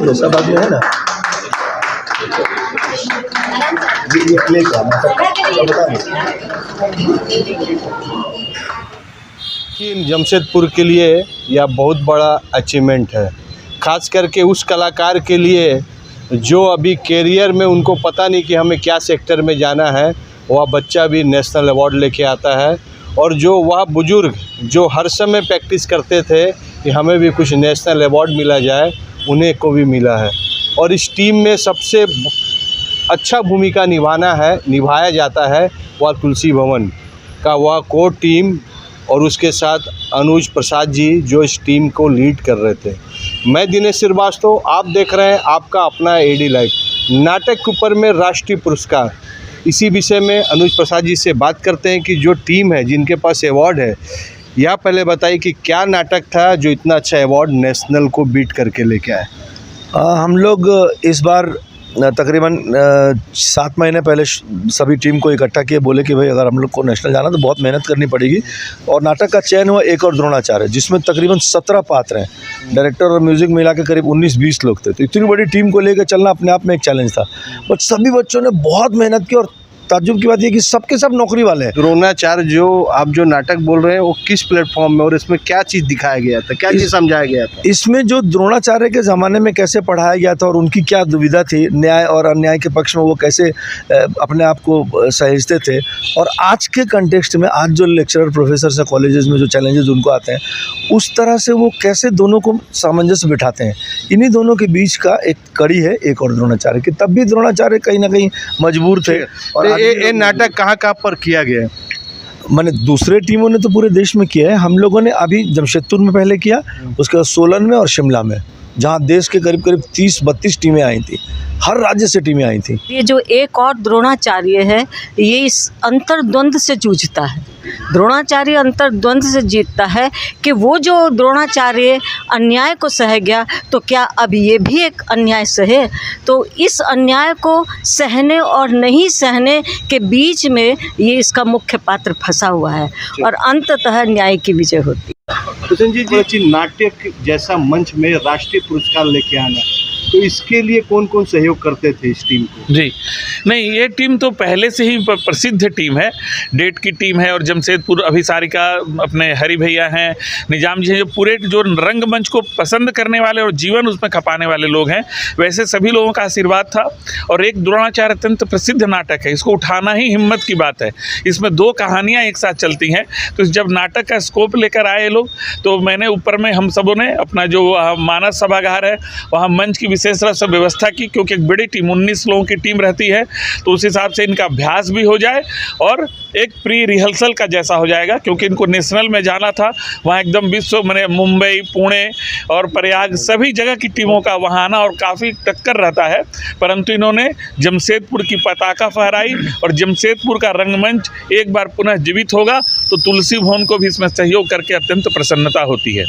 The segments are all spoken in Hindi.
बताइए, सब आदमी है ना? ये प्ले क्या कि जमशेदपुर के लिए यह बहुत बड़ा अचीवमेंट है, खास करके उस कलाकार के लिए जो अभी कैरियर में उनको पता नहीं कि हमें क्या सेक्टर में जाना है। वह बच्चा भी नेशनल अवार्ड लेके आता है, और जो वह बुज़ुर्ग जो हर समय प्रैक्टिस करते थे कि हमें भी कुछ नेशनल अवार्ड मिला जाए, उन्हें को भी मिला है। और इस टीम में सबसे अच्छा भूमिका निभाया जाता है वह तुलसी भवन का वह कोर टीम, और उसके साथ अनुज प्रसाद जी जो इस टीम को लीड कर रहे थे। मैं दिनेश श्रीवास्तव, आप देख रहे हैं आपका अपना एडी लाइव। नाटक के ऊपर में राष्ट्रीय पुरस्कार, इसी विषय में अनुज प्रसाद जी से बात करते हैं कि जो टीम है जिनके पास अवार्ड है, यह पहले बताइए कि क्या नाटक था जो इतना अच्छा अवार्ड नेशनल को बीट करके लेके आए। हम लोग इस बार तकरीबन 7 महीने पहले सभी टीम को इकट्ठा किए, बोले कि भाई अगर हम लोग को नेशनल जाना तो बहुत मेहनत करनी पड़ेगी। और नाटक का चयन हुआ एक और द्रोणाचार्य, जिसमें तकरीबन 17 पात्र हैं। डायरेक्टर और म्यूज़िक मिला के करीब 19-20 लोग थे। तो इतनी बड़ी टीम को लेकर चलना अपने आप में एक चैलेंज था, बट सभी बच्चों ने बहुत मेहनत की। और ताज्जुब की बात यह कि सबके सब नौकरी वाले हैं। द्रोणाचार्य जो आप जो नाटक बोल रहे हैं वो किस प्लेटफॉर्म में, और इसमें क्या चीज़ दिखाया गया था, क्या चीज़ समझाया गया था? इसमें जो द्रोणाचार्य के ज़माने में कैसे पढ़ाया गया था और उनकी क्या दुविधा थी, न्याय और अन्याय के पक्ष में वो कैसे अपने आप को सहेजते थे, और आज के कंटेक्स्ट में आज जो लेक्चरर प्रोफेसर से कॉलेजेस में जो चैलेंजेस उनको आते हैं, उस तरह से वो कैसे दोनों को सामंजस्य बिठाते हैं। इन्हीं दोनों के बीच का एक कड़ी है एक और द्रोणाचार्य की। तब भी द्रोणाचार्य कहीं ना कहीं मजबूर थे। और ये नाटक कहाँ पर किया गया है? मैंने दूसरे टीमों ने तो पूरे देश में किया है, हम लोगों ने अभी जमशेदपुर में पहले किया, उसके बाद सोलन में और शिमला में, जहाँ देश के करीब 30-32 टीमें आई थी, हर राज्य से टीमें आई थी। ये जो एक और द्रोणाचार्य है, ये इस अंतर्द्वंद से जूझता है। द्रोणाचार्य अंतर्द्वंद से जीतता है कि वो जो द्रोणाचार्य अन्याय को सह गया, तो क्या अब ये भी एक अन्याय सहे? तो इस अन्याय को सहने और नहीं सहने के बीच में ये इसका मुख्य पात्र फंसा हुआ है, और अंततः न्याय की विजय होती है। हुसैन जी, नाट्य जैसा मंच में राष्ट्रीय पुरस्कार लेके आना, तो इसके लिए कौन कौन सहयोग करते थे इस टीम को? जी नहीं, ये टीम तो पहले से ही प्रसिद्ध टीम है, डेट की टीम है। और जमशेदपुर अभिसारिका अपने हरि भैया हैं, निजाम जी हैं, जो पूरे जो रंगमंच को पसंद करने वाले और जीवन उसमें खपाने वाले लोग हैं, वैसे सभी लोगों का आशीर्वाद था। और एक द्रोणाचार्य अत्यंत प्रसिद्ध नाटक है, इसको उठाना ही हिम्मत की बात है। इसमें 2 कहानियाँ एक साथ चलती हैं, तो जब नाटक का स्कोप लेकर आए लोग, तो मैंने ऊपर में हम सबों ने अपना जो मानस सभागार है वहाँ मंच की विशेष रूप से व्यवस्था की, क्योंकि एक बड़ी टीम 19 लोगों की टीम रहती है, तो उस हिसाब से इनका अभ्यास भी हो जाए और एक प्री रिहर्सल का जैसा हो जाएगा। क्योंकि इनको नेशनल में जाना था, वहाँ एकदम विश्व मैंने मुंबई, पुणे और प्रयाग सभी जगह की टीमों का वहाँ आना और काफ़ी टक्कर रहता है, परंतु इन्होंने जमशेदपुर की पताका फहराई और जमशेदपुर का रंगमंच एक बार पुनः जीवित होगा, तो तुलसी भवन को भी इसमें सहयोग करके अत्यंत प्रसन्नता होती है।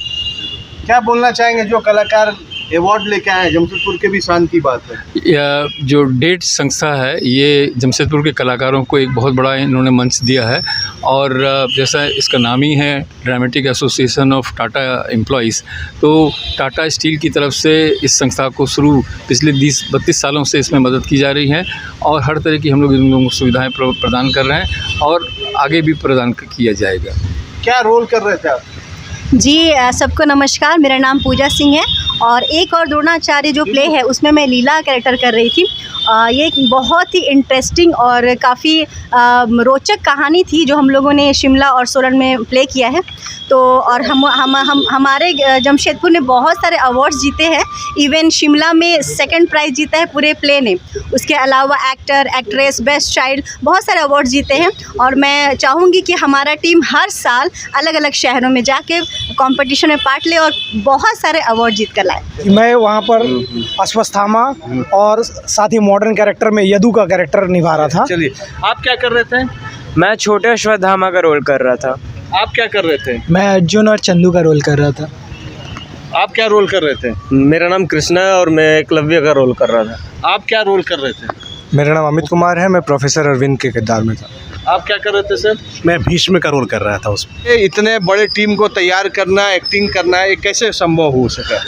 क्या बोलना चाहेंगे जो कलाकार अवार्ड लेके आए? जमशेदपुर के भी शान की बात है। जो डेट संस्था है, ये जमशेदपुर के कलाकारों को एक बहुत बड़ा इन्होंने मंच दिया है। और जैसा इसका नाम ही है dramatic association of Tata employees, तो टाटा स्टील की तरफ से इस संस्था को पिछले 32 सालों से इसमें मदद की जा रही है, और हर तरह की हम लोग इन लोगों को सुविधाएँ प्रदान कर रहे हैं, और आगे भी प्रदान किया जाएगा। क्या रोल कर रहे थे आप? जी सबको नमस्कार, मेरा नाम पूजा सिंह है, और एक और द्रोणाचार्य जो प्ले है उसमें मैं लीला कैरेक्टर कर रही थी। ये एक बहुत ही इंटरेस्टिंग और काफ़ी रोचक कहानी थी जो हम लोगों ने शिमला और सोलन में प्ले किया है। तो और हमारे जमशेदपुर ने बहुत सारे अवार्ड्स जीते हैं, इवन शिमला में 2nd प्राइज़ जीता है पूरे प्ले ने। उसके अलावा एक्टर, एक्ट्रेस, बेस्ट चाइल्ड, बहुत सारे अवार्ड्स जीते हैं। और मैं चाहूँगी कि हमारा टीम हर साल अलग अलग शहरों में जाके कंपटीशन में पार्ट ले और बहुत सारे अवार्ड जीत कर लाए। मैं वहाँ पर अश्वत्थामा और साथ ही मॉडर्न कैरेक्टर में यदु का कैरेक्टर निभा रहा था। चलिए, आप क्या कर रहे थे? मैं छोटे अश्वत्थामा का रोल कर रहा था। आप क्या कर रहे थे? मैं अर्जुन और चंदू का रोल कर रहा था। आप क्या रोल कर रहे थे? मेरा नाम कृष्णा है और मैं एकलव्य का रोल कर रहा था। आप क्या रोल कर रहे थे? मेरा नाम अमित कुमार है, मैं प्रोफेसर अरविंद के किरदार में था। आप क्या कर रहे थे सर? मैं भीष्म का रोल कर रहा था उसमें। इतने बड़े टीम को तैयार करना, एक्टिंग करना, ये कैसे संभव हो सका?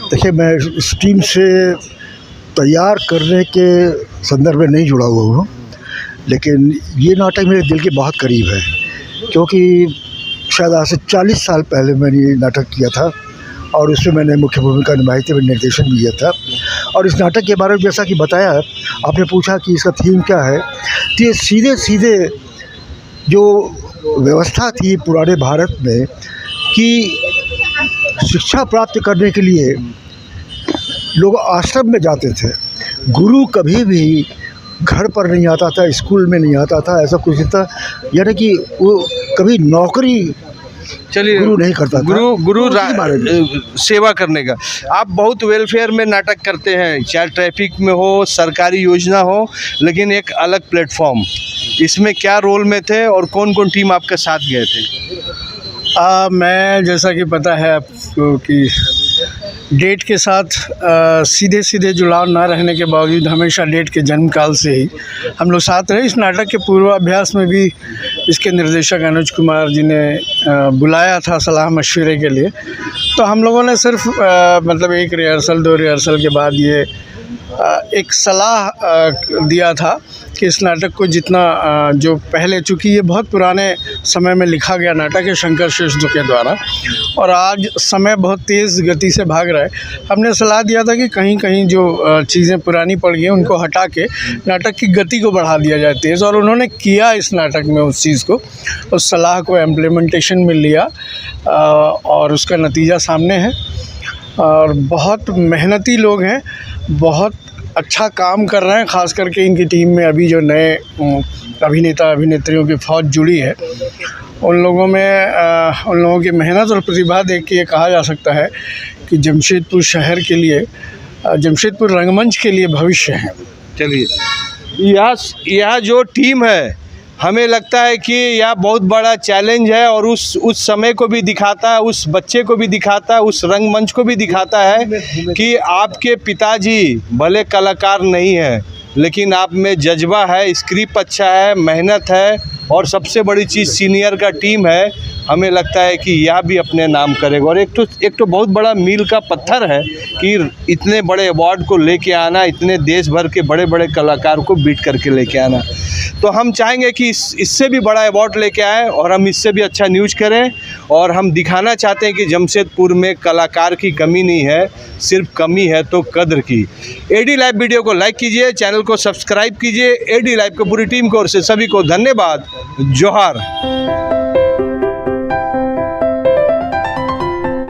देखिए, मैं इस टीम से तैयार करने के संदर्भ में नहीं जुड़ा हुआ हूँ, लेकिन ये नाटक मेरे दिल के बहुत करीब है, क्योंकि शायद आज से 40 साल पहले मैंने ये नाटक किया था और उसमें मैंने मुख्य भूमिका निभाई थी, मैंने निर्देशन भी किया था। और इस नाटक के बारे में जैसा कि बताया, आपने पूछा कि इसका थीम क्या है, तो ये सीधे सीधे जो व्यवस्था थी पुराने भारत में कि शिक्षा प्राप्त करने के लिए लोग आश्रम में जाते थे, गुरु कभी भी घर पर नहीं आता था, स्कूल में नहीं आता था, ऐसा कुछ नहीं था, यानी कि वो कभी नौकरी चलिए, गुरु नहीं करता था। गुरु सेवा करने का। आप बहुत वेलफेयर में नाटक करते हैं, चाहे ट्रैफिक में हो, सरकारी योजना हो, लेकिन एक अलग प्लेटफॉर्म, इसमें क्या रोल में थे और कौन कौन टीम आपके साथ गए थे? मैं, जैसा कि पता है आपको कि डेट के साथ सीधे सीधे जुड़ाव ना रहने के बावजूद हमेशा डेट के जन्म काल से ही हम लोग साथ रहे। इस नाटक के पूर्वाभ्यास में भी इसके निर्देशक अनुज कुमार जी ने बुलाया था सलाह मशवरे के लिए, तो हम लोगों ने सिर्फ मतलब एक रिहर्सल 2 रिहर्सल के बाद ये एक सलाह दिया था कि इस नाटक को जितना जो पहले, चूँकि ये बहुत पुराने समय में लिखा गया नाटक है शंकर श्रेष्ठ के द्वारा और आज समय बहुत तेज़ गति से भाग रहा है, हमने सलाह दिया था कि कहीं कहीं जो चीज़ें पुरानी पड़ गई हैं उनको हटा के नाटक की गति को बढ़ा दिया जाए तेज़, और उन्होंने किया इस नाटक में उस चीज़ को, उस सलाह को इम्प्लीमेंटेशन में लिया और उसका नतीजा सामने है। और बहुत मेहनती लोग हैं, बहुत अच्छा काम कर रहे हैं, ख़ास करके इनकी टीम में अभी जो नए अभिनेता अभिनेत्रियों की फ़ौज जुड़ी है, उन लोगों में उन लोगों की मेहनत और प्रतिभा देख के ये कहा जा सकता है कि जमशेदपुर शहर के लिए, जमशेदपुर रंगमंच के लिए भविष्य है। चलिए, यह जो टीम है, हमें लगता है कि यह बहुत बड़ा चैलेंज है और उस समय को भी दिखाता है, उस बच्चे को भी दिखाता है, उस रंगमंच को भी दिखाता है कि आपके पिताजी भले कलाकार नहीं हैं, लेकिन आप में जज्बा है, स्क्रिप्ट अच्छा है, मेहनत है और सबसे बड़ी चीज़ सीनियर का टीम है। हमें लगता है कि यह भी अपने नाम करेगा और एक तो बहुत बड़ा मील का पत्थर है कि इतने बड़े अवार्ड को लेके आना, इतने देश भर के बड़े बड़े कलाकार को बीट करके लेके आना। तो हम चाहेंगे कि इससे भी बड़ा अवार्ड लेके आए और हम इससे भी अच्छा न्यूज़ करें, और हम दिखाना चाहते हैं कि जमशेदपुर में कलाकार की कमी नहीं है, सिर्फ कमी है तो कद्र की। एडी लाइव वीडियो को लाइक कीजिए, चैनल को सब्सक्राइब कीजिए। एडी लाइव की पूरी टीम की ओर से सभी को धन्यवाद। जोहार।